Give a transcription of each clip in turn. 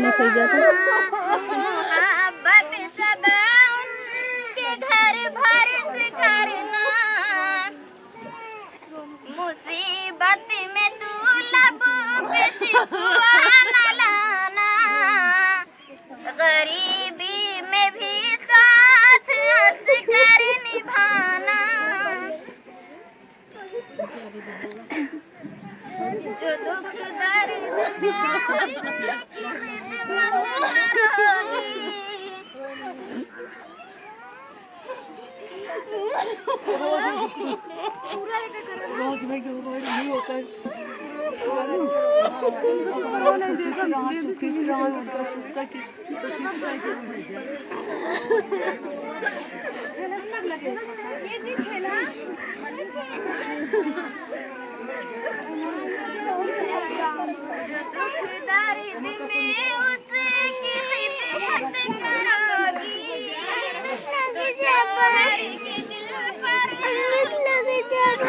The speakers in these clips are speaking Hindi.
नहीं खोई जाता। मोहब्बत सब उनके घर भर से करना, मुसीबत में तू लब पे शिकवा न लाना, गरीबी में भी साथ हंस कर निभाना, जो दुख दर्द में अपने की खिदमत करोगी।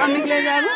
निकले जाबू।